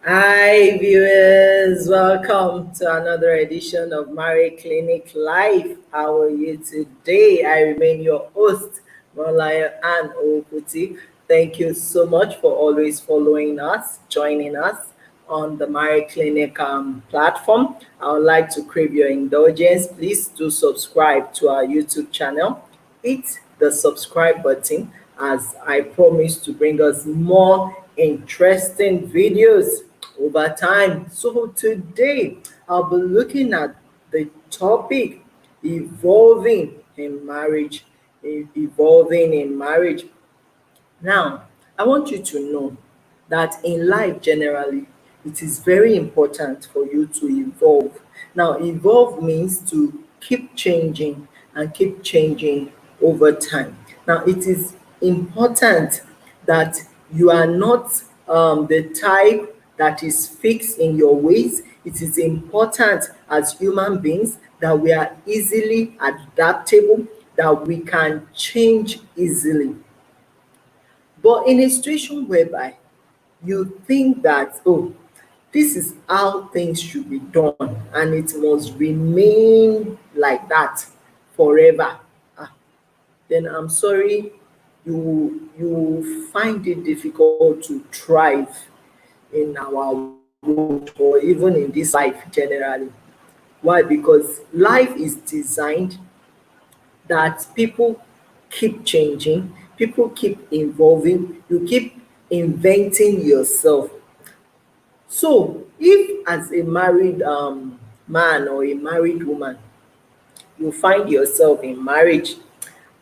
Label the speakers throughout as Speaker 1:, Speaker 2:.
Speaker 1: Hi, viewers. Welcome to another edition of Mary Clinic Live. How are you today? I remain your host, Malaya Ann Okuti. Thank you so much for always following us, joining us on the Mary Clinic platform. I would like to crave your indulgence. Please do subscribe to our YouTube channel. Hit the subscribe button as I promise to bring us more interesting videos over time. So today I'll be looking at the topic evolving in marriage. Evolving in marriage. Now, I want you to know that in life generally, it is very important for you to evolve. Now, evolve means to keep changing and keep changing over time. Now, it is important that you are not the type that is fixed in your ways. It is important as human beings that we are easily adaptable, that we can change easily. But in a situation whereby you think that, oh, this is how things should be done and it must remain like that forever, ah, then I'm sorry, you find it difficult to thrive in our world or even in this life generally. Why? Because life is designed that people keep changing, people keep evolving, you keep inventing yourself. So, if as a married man or a married woman, you find yourself in marriage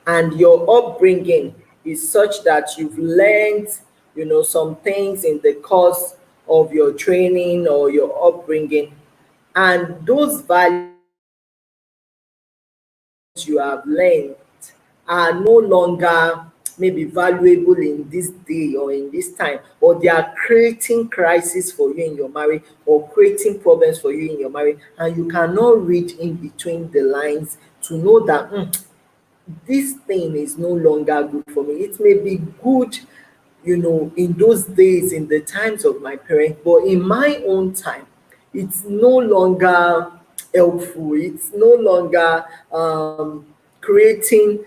Speaker 1: and your upbringing is such that you've learned, some things in the course of your training or your upbringing, and those values you have learned are no longer maybe valuable in this day or in this time, or they are creating crisis for you in your marriage or creating problems for you in your marriage, and you cannot read in between the lines to know that this thing is no longer good for me. It may be good, in those days, in the times of my parents, but in my own time, it's no longer helpful. It's no longer creating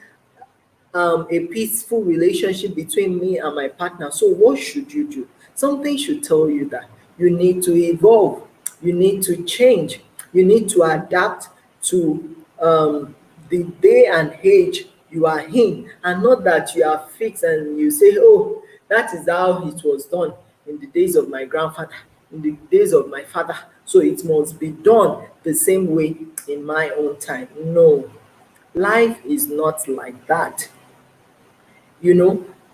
Speaker 1: a peaceful relationship between me and my partner. So, what should you do? Something should tell you that you need to evolve, you need to change, you need to adapt to the day and age you are in, and not that you are fixed and you say, oh, that is how it was done in the days of my grandfather, in the days of my father. So, it must be done the same way in my own time. No, life is not like that.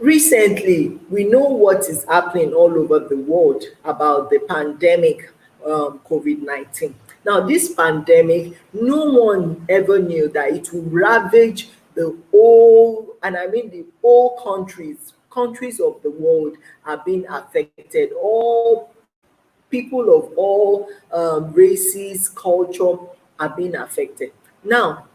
Speaker 1: Recently, we know what is happening all over the world about the pandemic, COVID-19. Now, this pandemic, no one ever knew that it will ravage the whole, and I mean the whole countries of the world are being affected. All people of all races, culture are being affected. Now,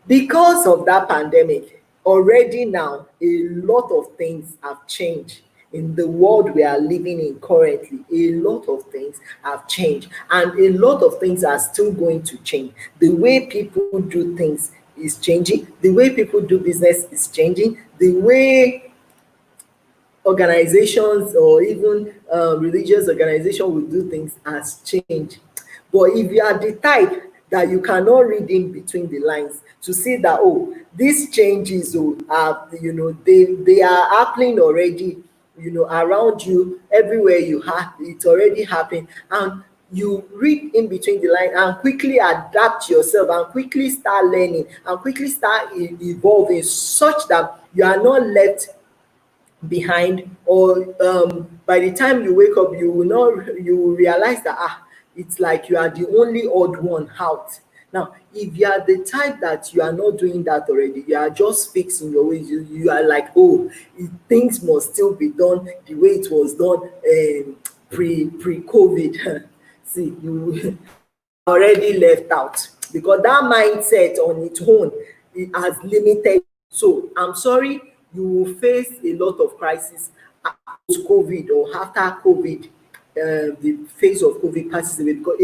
Speaker 1: because of that pandemic, already now a lot of things have changed in the world we are living in currently. A lot of things have changed, and a lot of things are still going to change. The way people do things is changing, the way people do business is changing, the way organizations or even religious organization will do things has changed. But if you are the type that you cannot read in between the lines to see that, oh, these changes, are, they are happening already, around you, everywhere you have, it's already happening, and you read in between the line and quickly adapt yourself and quickly start learning and quickly start evolving, such that you are not left behind, or by the time you wake up you will realize that, it's like you are the only odd one out. Now, if you are the type that you are not doing that already, you are just fixing your ways, you are like, oh, things must still be done the way it was done pre-COVID. See, you are already left out, because that mindset on its own, it has limited. So I'm sorry, you will face a lot of crisis post COVID or after COVID. the phase of COVID passes away, because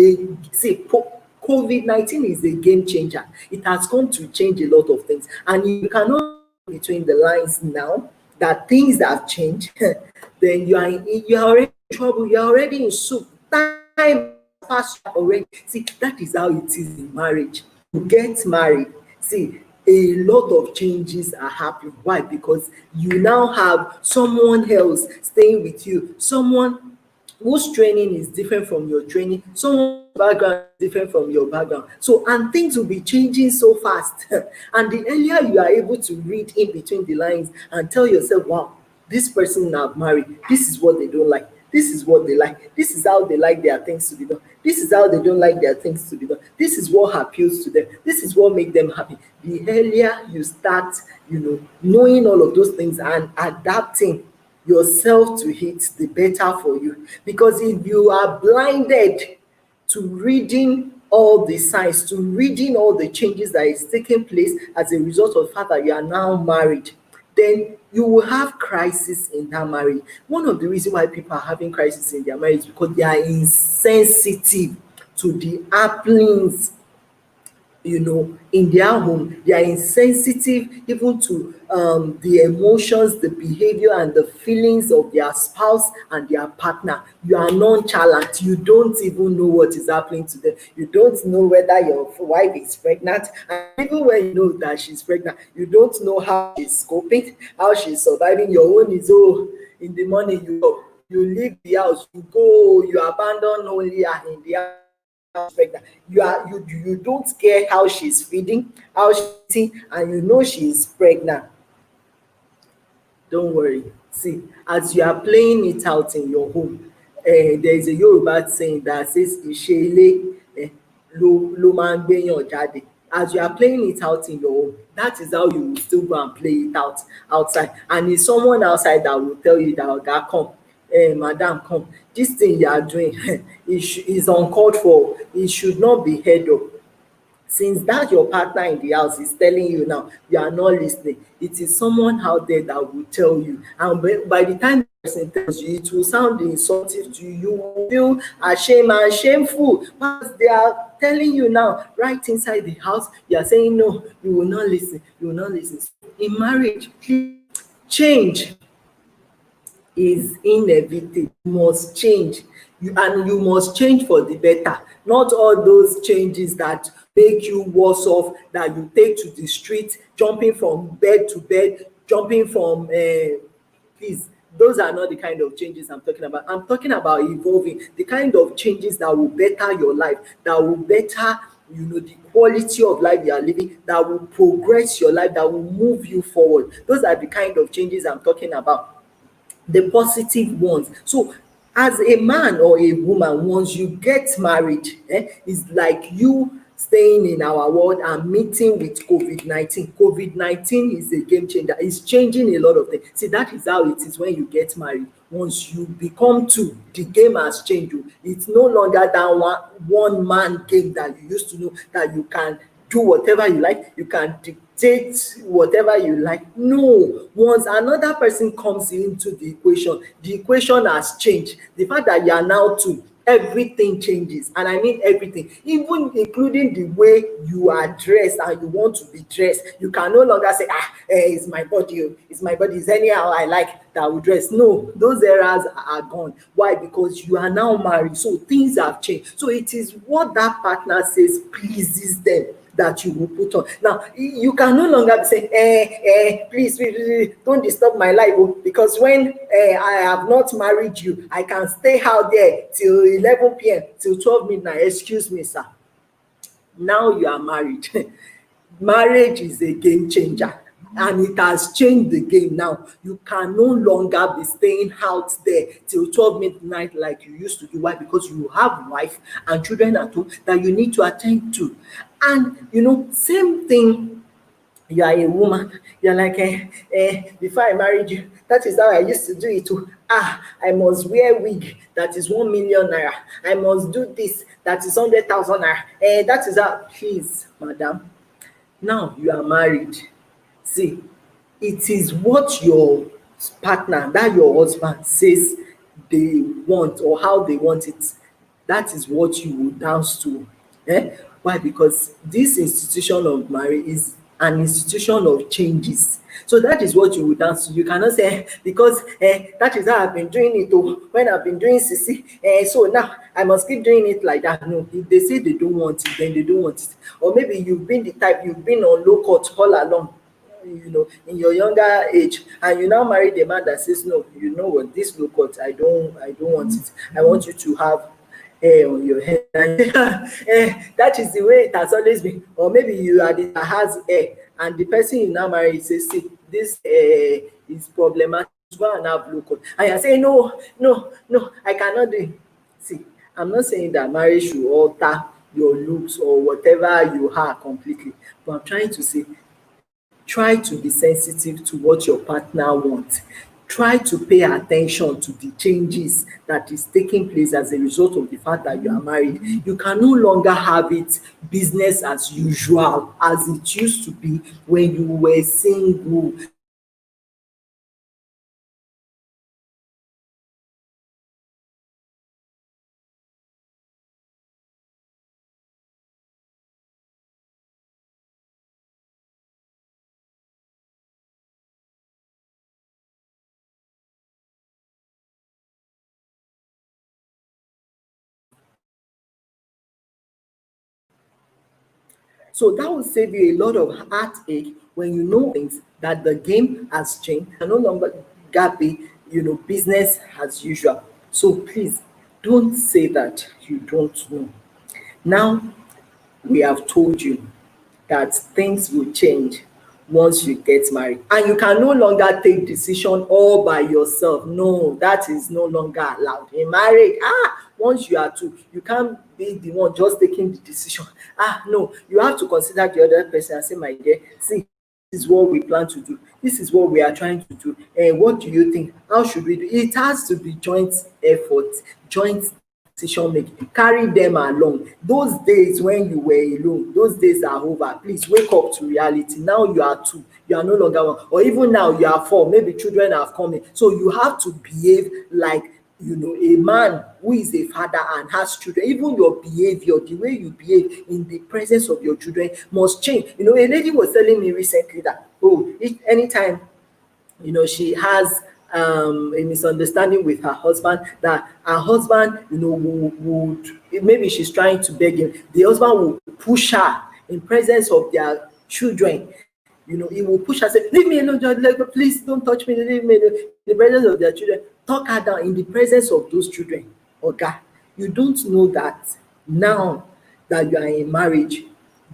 Speaker 1: COVID-19 is a game changer. It has come to change a lot of things, and you cannot read between the lines now that things have changed. Then you are already in trouble. You are already in soup. Time passed already. See, that is how it is in marriage. You get married. See, a lot of changes are happening. Why? Because you now have someone else staying with you, someone whose training is different from your training, someone's background is different from your background. So, and things will be changing so fast. And the earlier you are able to read in between the lines and tell yourself, wow, this person now married, this is what they don't like, this is what they like, this is how they like their things to be done, this is how they don't like their things to be done, this is what appeals to them, this is what makes them happy. The earlier you start, knowing all of those things and adapting yourself to it, the better for you. Because if you are blinded to reading all the signs, to reading all the changes that is taking place as a result of the fact that you are now married, then you will have crisis in that marriage. One of the reasons why people are having crisis in their marriage is because they are insensitive to the happenings in their home. They are insensitive even to the emotions, the behavior, and the feelings of their spouse and their partner. You are nonchalant. You don't even know what is happening to them. You don't know whether your wife is pregnant. And even when you know that she's pregnant, you don't know how she's coping, how she's surviving. Your own is, in the morning you go, you leave the house, you go, you abandon only her in the house pregnant. You don't care how she's feeding, how she's eating, and you know she is pregnant. Don't worry. See, as you are playing it out in your home, there is a Yoruba saying that says Ìṣe eh, ló máa ń gbéyàn jáde. As you are playing it out in your home, that is how you will still go and play it out outside. And it's someone outside that will tell you that, Oga, come, madam, come, this thing you are doing is uncalled for. It should not be heard of. Since that your partner in the house is telling you now, you are not listening, it is someone out there that will tell you. And by the time the person tells you, it will sound insulting to you. You will feel ashamed and shameful, but they are telling you now, right inside the house, you are saying, no, you will not listen, you will not listen. In marriage, please change is inevitable. You must change. And you must change for the better. Not all those changes that make you worse off, that you take to the street, jumping from bed to bed, jumping from please, those are not the kind of changes I'm talking about. I'm talking about evolving, the kind of changes that will better your life, that will better the quality of life you are living, that will progress your life, that will move you forward. Those are the kind of changes I'm talking about, the positive ones. So as a man or a woman, once you get married, it's like you staying in our world and meeting with COVID-19. COVID-19 is a game changer. It's changing a lot of things. See, that is how it is when you get married. Once you become two, the game has changed. It's no longer that one man game that you used to know, that you can do whatever you like, you can dictate whatever you like. No, once another person comes into the equation has changed. The fact that you are now two, everything changes, and I mean everything, even including the way you are dressed and you want to be dressed. You can no longer say, it's my body, it's my body, it's anyhow I like that will dress. No, those eras are gone. Why? Because you are now married, so things have changed. So it is what that partner says pleases them that you will put on. Now, you can no longer be saying, please, don't disturb my life, because when I have not married you, I can stay out there till 11 p.m., till 12 midnight. Excuse me, sir. Now you are married. Marriage is a game changer, and it has changed the game now. You can no longer be staying out there till 12 midnight like you used to do. Why? Because you have wife and children at home that you need to attend to. And same thing, you are a woman, you're like, before I married you, that is how I used to do it too. I must wear wig, that is 1 million naira. I must do this, that is 100,000 naira. That is how. Please, madam, now you are married. See, it is what your partner, that your husband says they want or how they want it, that is what you will dance to. Why? Because this institution of marriage is an institution of changes. So that is what you will dance to. You cannot say because that is how I've been doing it when I've been doing sisi, so now I must keep doing it like that. No, if they say they don't want it, then they don't want it. Or maybe you've been the type, you've been on low cut all along, in your younger age, and you now marry the man that says, no, you know what, this low cut, I don't want it. I want you to have hair on your head. And that is the way it has always been. Or maybe you are the that has hair, and the person you now marry says, see, this is problematic, go and have low cut, and you're saying, no, no, no, I cannot do it. See, I'm not saying that marriage should alter your looks or whatever you are completely, but I'm trying to say, try to be sensitive to what your partner wants. Try to pay attention to the changes that is taking place as a result of the fact that you are married. You can no longer have it business as usual as it used to be when you were single. So that will save you a lot of heartache when you know things that the game has changed and no longer be, business as usual. So please don't say that you don't know. Now we have told you that things will change once you get married, and you can no longer take decision all by yourself. No, that is no longer allowed in marriage. Once you are two, you can't be the one just taking the decision. No, you have to consider the other person and say, my dear, see, this is what we plan to do, this is what we are trying to do, and what do you think, how should we do it? Has to be joint effort, joint decision making. Carry them along. Those days when you were alone, those days are over. Please wake up to reality. Now you are two, you are no longer one, or even now you are four, maybe children have come in, so you have to behave like, a man who is a father and has children. Even your behavior, the way you behave in the presence of your children must change. A lady was telling me recently that, anytime she has a misunderstanding with her husband, that her husband, would, maybe she's trying to beg him, the husband will push her in presence of their children. He will push her, say, leave me alone, just please don't touch me, leave me alone. In the presence of their children, talk her down in the presence of those children. Oga, you don't know that now that you are in marriage,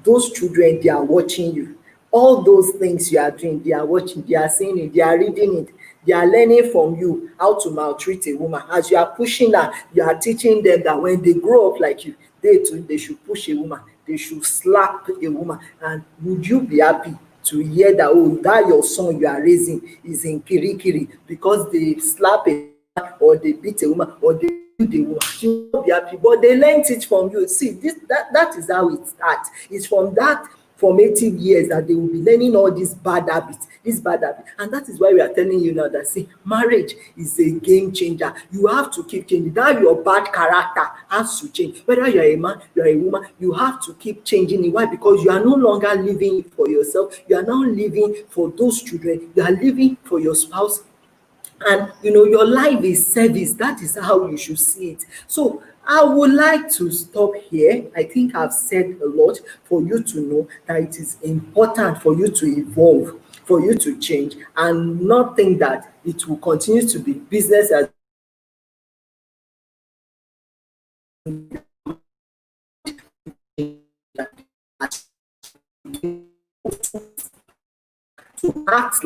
Speaker 1: those children, they are watching you. All those things you are doing, they are watching, they are seeing it, they are reading it, they are learning from you how to maltreat a woman. As you are pushing her, you are teaching them that when they grow up like you, they too, they should push a woman, they should slap a woman. And would you be happy to hear that, that your son you are raising is in kirikiri because they slap a woman or they beat a woman or they do the woman? You will be happy, but they learned it from you. See, that is how it starts. It's from that formative years that they will be learning all these bad habits, and that is why we are telling you now that, see, marriage is a game changer. You have to keep changing. That your bad character has to change. Whether you are a man, you are a woman, you have to keep changing it. Why? Because you are no longer living for yourself. You are now living for those children. You are living for your spouse, and your life is service. That is how you should see it. So I would like to stop here. I think I've said a lot for you to know that it is important for you to evolve, for you to change, and not think that it will continue to be business as to act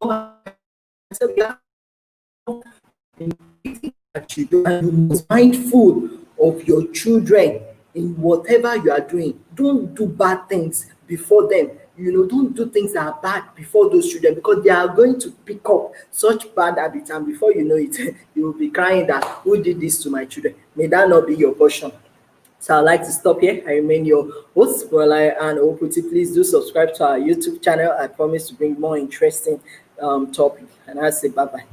Speaker 1: like that you do, and you must be mindful of your children in whatever you are doing. Don't do bad things before them. Don't do things that are bad before those children, because they are going to pick up such bad habits, and before you know it, you will be crying that, who did this to my children? May that not be your portion. So I'd like to stop here. I remain your host, Bola and Oputi. Please do subscribe to our YouTube channel. I promise to bring more interesting topic. And I say bye bye.